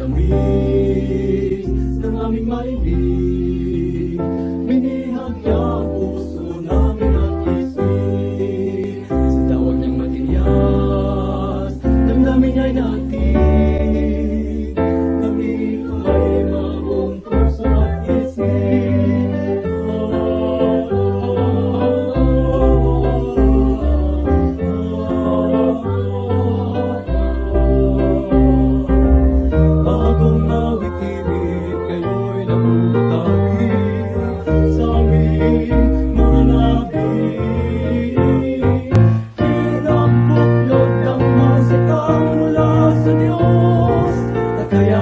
damdamin ng aming maibig. Binihagya ang puso namin at isip. Sa tawag niyang matiyas, damdamin ay natin. Kami ay mabuong puso at isip. Bagong nawitirin, kayo'y namutangin sa aming mga labi. Pinabuklod ng masikang mula sa Diyos at kaya